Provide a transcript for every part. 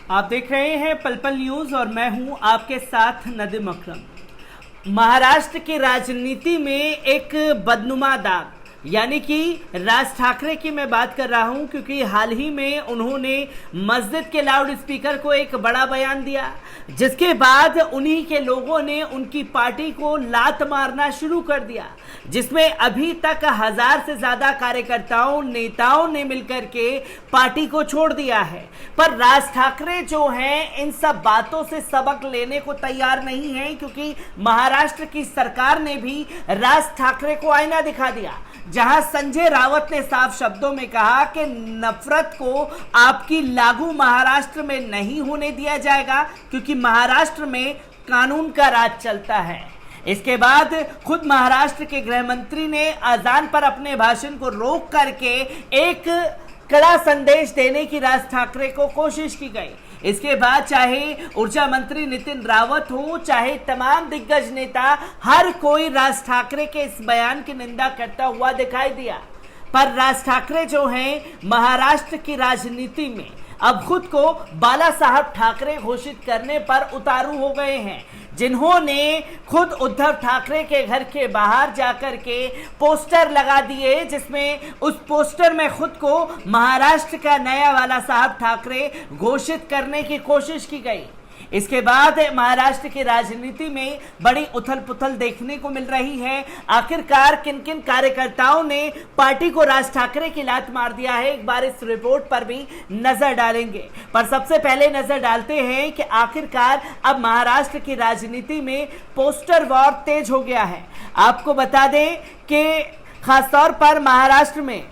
आप देख रहे हैं पल पल न्यूज और मैं हूं आपके साथ नदीम अकरम। महाराष्ट्र की राजनीति में एक बदनुमा दाग यानी कि राज ठाकरे की मैं बात कर रहा हूं, क्योंकि हाल ही में उन्होंने मस्जिद के लाउड स्पीकर को एक बड़ा बयान दिया, जिसके बाद उन्हीं के लोगों ने उनकी पार्टी को लात मारना शुरू कर दिया, जिसमें अभी तक 1000 से ज्यादा कार्यकर्ताओं नेताओं ने मिलकर के पार्टी को छोड़ दिया है। पर राज ठाकरे जो हैं इन सब बातों से सबक लेने को तैयार नहीं है, क्योंकि महाराष्ट्र की सरकार ने भी राज ठाकरे को आईना दिखा दिया, जहां संजय रावत ने साफ शब्दों में कहा कि नफरत को आपकी लागू महाराष्ट्र में नहीं होने दिया जाएगा, क्योंकि महाराष्ट्र में कानून का राज चलता है। इसके बाद खुद महाराष्ट्र के गृह मंत्री ने अजान पर अपने भाषण को रोक करके एक कड़ा संदेश देने की राज ठाकरे को कोशिश की गई। इसके बाद चाहे ऊर्जा मंत्री नितिन रावत हो, चाहे तमाम दिग्गज नेता, हर कोई राज ठाकरे के इस बयान की निंदा करता हुआ दिखाई दिया। पर राज ठाकरे जो हैं महाराष्ट्र की राजनीति में अब खुद को बाला साहब ठाकरे घोषित करने पर उतारू हो गए हैं, जिन्होंने खुद उद्धव ठाकरे के घर के बाहर जाकर के पोस्टर लगा दिए, जिसमें उस पोस्टर में खुद को महाराष्ट्र का नया बाला साहब ठाकरे घोषित करने की कोशिश की गई। इसके बाद महाराष्ट्र की राजनीति में बड़ी उथल पुथल देखने को मिल रही है। आखिरकार किन किन कार्यकर्ताओं ने पार्टी को राज ठाकरे की लात मार दिया है, एक बार इस रिपोर्ट पर भी नजर डालेंगे। पर सबसे पहले नजर डालते हैं कि आखिरकार अब महाराष्ट्र की राजनीति में पोस्टर वॉर तेज हो गया है। आपको बता दें कि खासतौर पर महाराष्ट्र में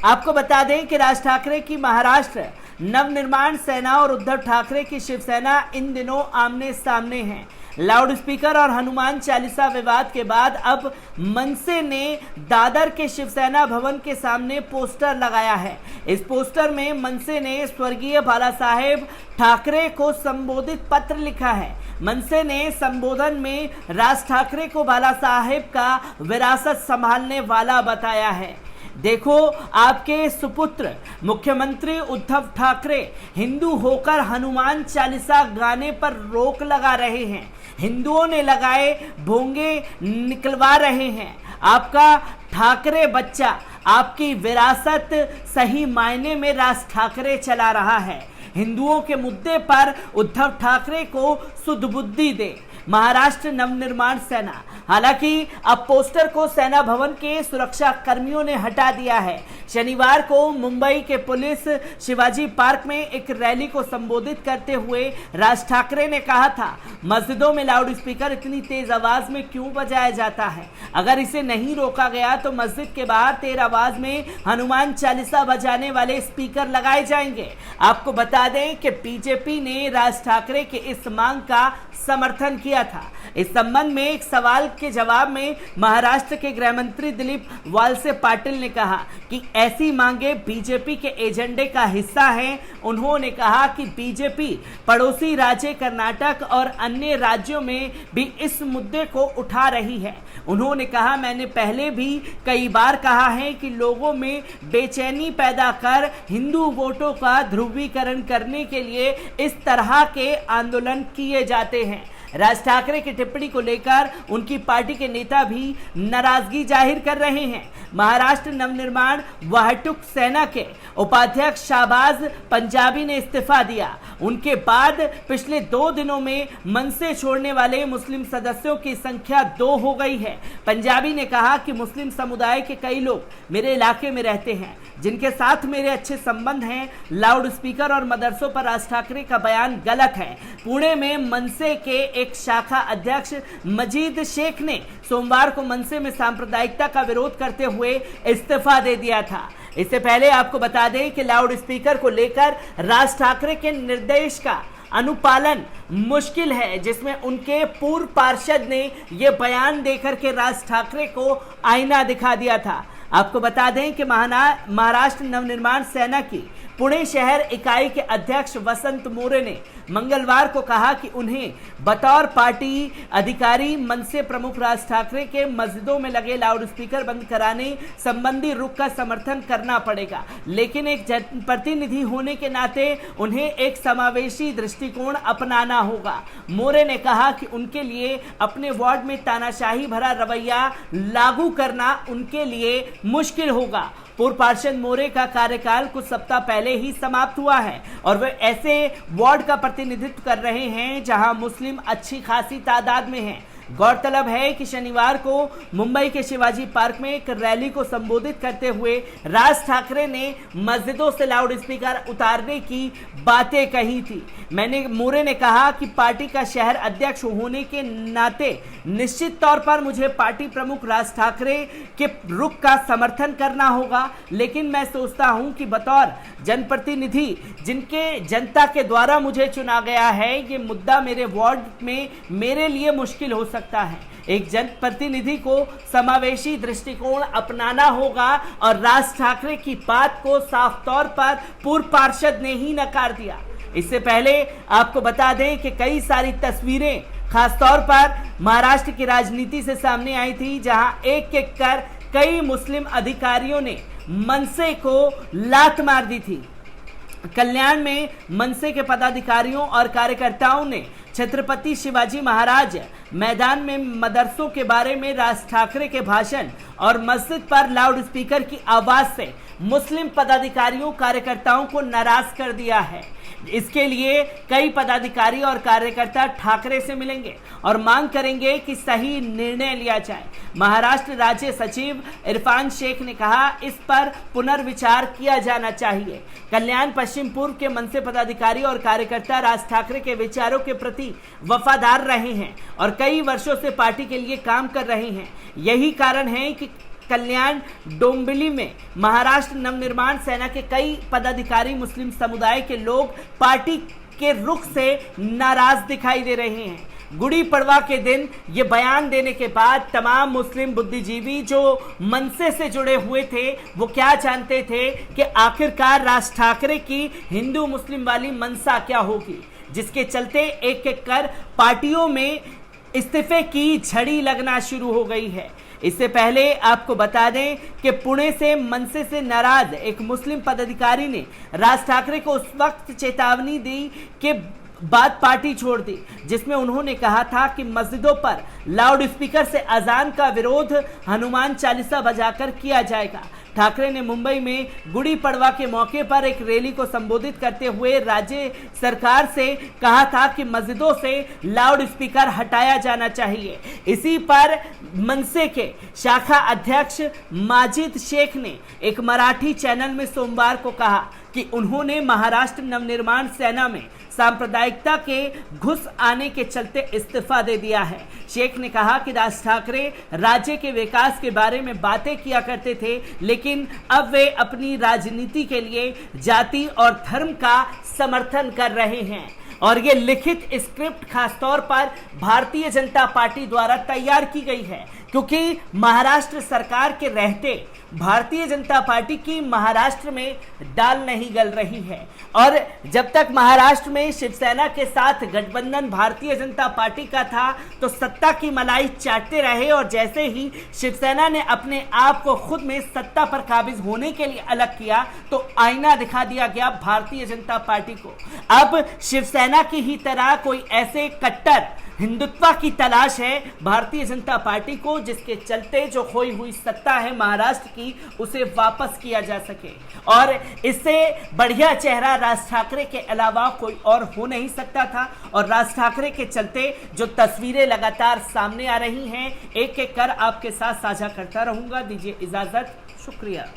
आपको बता दें कि राज ठाकरे की महाराष्ट्र नवनिर्माण सेना और उद्धव ठाकरे की शिवसेना इन दिनों आमने सामने हैं। लाउड स्पीकर और हनुमान चालीसा विवाद के बाद अब मनसे ने दादर के शिवसेना भवन के सामने पोस्टर लगाया है। इस पोस्टर में मनसे ने स्वर्गीय बाला साहेब ठाकरे को संबोधित पत्र लिखा है। मनसे ने संबोधन में राज ठाकरे को बाला साहेब का विरासत संभालने वाला बताया है। देखो, आपके सुपुत्र मुख्यमंत्री उद्धव ठाकरे हिंदू होकर हनुमान चालीसा गाने पर रोक लगा रहे हैं, हिंदुओं ने लगाए भोंगे निकलवा रहे हैं। आपका ठाकरे बच्चा आपकी विरासत सही मायने में राज ठाकरे चला रहा है। हिंदुओं के मुद्दे पर उद्धव ठाकरे को सुध बुद्धि दे। महाराष्ट्र नवनिर्माण सेना, हालांकि अब पोस्टर को सेना भवन के सुरक्षा कर्मियों ने हटा दिया है। शनिवार को मुंबई के पुलिस शिवाजी पार्क में एक रैली को संबोधित करते हुए राज ठाकरे ने कहा था, मस्जिदों में लाउड स्पीकर इतनी तेज आवाज में क्यों बजाया जाता है? अगर इसे नहीं रोका गया तो मस्जिद के बाहर तेज आवाज में हनुमान चालीसा बजाने वाले स्पीकर लगाए जाएंगे। आपको बता दें कि बीजेपी ने राज ठाकरे के इस मांग का समर्थन किया था। इस संबंध में एक सवाल के जवाब में महाराष्ट्र के गृह मंत्री दिलीप वालसे पाटिल ने कहा कि ऐसी मांगे बीजेपी के एजेंडे का हिस्सा हैं। उन्होंने कहा कि बीजेपी पड़ोसी राज्य कर्नाटक और अन्य राज्यों में भी इस मुद्दे को उठा रही है। उन्होंने कहा, मैंने पहले भी कई बार कहा है कि लोगों में बेचैनी पैदा कर हिंदू वोटों का ध्रुवीकरण करने के लिए इस तरह के आंदोलन किए जाते हैं। राज ठाकरे की टिप्पणी को लेकर उनकी पार्टी के नेता भी नाराजगी जाहिर कर रहे हैं। महाराष्ट्र नवनिर्माण वाहतुक सेना के उपाध्यक्ष शाहबाज पंजाबी ने इस्तीफा दिया। उनके बाद पिछले 2 दिनों में मनसे छोड़ने वाले मुस्लिम सदस्यों की संख्या 2 हो गई है। पंजाबी ने कहा कि मुस्लिम समुदाय के कई लोग मेरे इलाके में रहते हैं, जिनके साथ मेरे अच्छे संबंध हैं। लाउड स्पीकर और मदरसों पर राज ठाकरे का बयान गलत है। पुणे में मनसे के एक शाखा अध्यक्ष मजीद शेख ने सोमवार को मनसे में सांप्रदायिकता का विरोध करते हुए इस्तीफा दे दिया था। इससे पहले आपको बता दें कि लाउड स्पीकर को लेकर राज ठाकरे के निर्देश का अनुपालन मुश्किल है, जिसमें उनके पूर्व पार्षद ने यह बयान देकर के राज ठाकरे को आईना दिखा दिया था। आपको बता दें कि महाराष्ट्र नवनिर्माण सेना की पुणे शहर इकाई के अध्यक्ष वसंत मोरे ने मंगलवार को कहा कि उन्हें बतौर पार्टी अधिकारी मनसे प्रमुख राज ठाकरे के मस्जिदों में लगे लाउडस्पीकर बंद कराने संबंधी रुख का समर्थन करना पड़ेगा, लेकिन एक जनप्रतिनिधि होने के नाते उन्हें एक समावेशी दृष्टिकोण अपनाना होगा। मोरे ने कहा कि उनके लिए अपने वार्ड में तानाशाही भरा रवैया लागू करना उनके लिए मुश्किल होगा। पूर्व पार्षद मोरे का कार्यकाल कुछ सप्ताह पहले ही समाप्त हुआ है और वे ऐसे वार्ड का प्रतिनिधित्व कर रहे हैं जहां मुस्लिम अच्छी खासी तादाद में हैं। गौरतलब है कि शनिवार को मुंबई के शिवाजी पार्क में एक रैली को संबोधित करते हुए राज ठाकरे ने मस्जिदों से लाउडस्पीकर उतारने की बातें कही थी। मोरे ने कहा कि पार्टी का शहर अध्यक्ष होने के नाते निश्चित तौर पर मुझे पार्टी प्रमुख राज ठाकरे के रुख का समर्थन करना होगा, लेकिन मैं सोचता हूं कि बतौर जनप्रतिनिधि जिनके जनता के द्वारा मुझे चुना गया है, ये मुद्दा मेरे वार्ड में मेरे लिए मुश्किल हो सकता है। एक जनप्रतिनिधि को समावेशी दृष्टिकोण अपनाना होगा और राज ठाकरे की बात को साफ तौर पर पूर्व पार्षद ने ही नकार दिया। इससे पहले आपको बता दें कि कई सारी तस्वीरें खासतौर पर महाराष्ट्र की राजनीति से सामने आई थी, जहां एक एक कर कई मुस्लिम अधिकारियों ने मनसे को लात मार दी थी। कल्याण में मनसे के पदाधिकारियों और कार्यकर्ताओं ने छत्रपति शिवाजी महाराज मैदान में मदरसों के बारे में राज ठाकरे के भाषण और मस्जिद पर लाउडस्पीकर की आवाज से मुस्लिम पदाधिकारियों कार्यकर्ताओं को नाराज कर दिया है। इसके लिए कई पदाधिकारी और कार्यकर्ता ठाकरे से मिलेंगे और मांग करेंगे कि सही निर्णय लिया जाए। महाराष्ट्र राज्य सचिव इरफान शेख ने कहा, इस पर पुनर्विचार किया जाना चाहिए। कल्याण पश्चिम पूर्व के मनसे पदाधिकारी और कार्यकर्ता राज ठाकरे के विचारों के प्रति वफादार रहे हैं और कई वर्षों से पार्टी के लिए काम कर रहे हैं। यही कारण है कि कल्याण डोंबिवली में महाराष्ट्र नवनिर्माण सेना के कई पदाधिकारी मुस्लिम समुदाय के लोग पार्टी के रुख से नाराज दिखाई दे रहे हैं। गुड़ी पड़वा के दिन ये बयान देने के बाद तमाम मुस्लिम बुद्धिजीवी जो मनसे से जुड़े हुए थे वो क्या जानते थे कि आखिरकार राज ठाकरे की हिंदू मुस्लिम वाली मंशा क्या होगी, जिसके चलते एक एक कर पार्टियों में इस्तीफे की झड़ी लगना शुरू हो गई है। इससे पहले आपको बता दें कि पुणे से मनसे से नाराज एक मुस्लिम पदाधिकारी ने राज ठाकरे को उस वक्त चेतावनी दी कि बाद पार्टी छोड़ दी, जिसमें उन्होंने कहा था कि मस्जिदों पर लाउडस्पीकर से अजान का विरोध हनुमान चालीसा बजाकर किया जाएगा। ठाकरे ने मुंबई में गुड़ी पड़वा के मौके पर एक रैली को संबोधित करते हुए राज्य सरकार से कहा था कि मस्जिदों से लाउडस्पीकर हटाया जाना चाहिए। इसी पर मनसे के शाखा अध्यक्ष माजिद शेख ने एक मराठी चैनल में सोमवार को कहा कि उन्होंने महाराष्ट्र नवनिर्माण सेना में सांप्रदायिकता के घुस आने के चलते इस्तीफा दे दिया है। शेख ने कहा कि राज ठाकरे राज्य के विकास के बारे में बातें किया करते थे, लेकिन अब वे अपनी राजनीति के लिए जाति और धर्म का समर्थन कर रहे हैं और ये लिखित स्क्रिप्ट खासतौर पर भारतीय जनता पार्टी द्वारा तैयार की गई है, क्योंकि महाराष्ट्र सरकार के रहते भारतीय जनता पार्टी की महाराष्ट्र में दाल नहीं गल रही है और जब तक महाराष्ट्र में शिवसेना के साथ गठबंधन भारतीय जनता पार्टी का था तो सत्ता की मलाई चाटते रहे और जैसे ही शिवसेना ने अपने आप को खुद में सत्ता पर काबिज होने के लिए अलग किया तो आईना दिखा दिया गया भारतीय जनता पार्टी को। अब शिवसेना की ही तरह कोई ऐसे कट्टर हिंदुत्व की तलाश है भारतीय जनता पार्टी को, जिसके चलते जो खोई हुई सत्ता है महाराष्ट्र की उसे वापस किया जा सके और इससे बढ़िया चेहरा राज ठाकरे के अलावा कोई और हो नहीं सकता था। और राज ठाकरे के चलते जो तस्वीरें लगातार सामने आ रही हैं एक एक कर आपके साथ साझा करता रहूंगा। दीजिए इजाजत, शुक्रिया।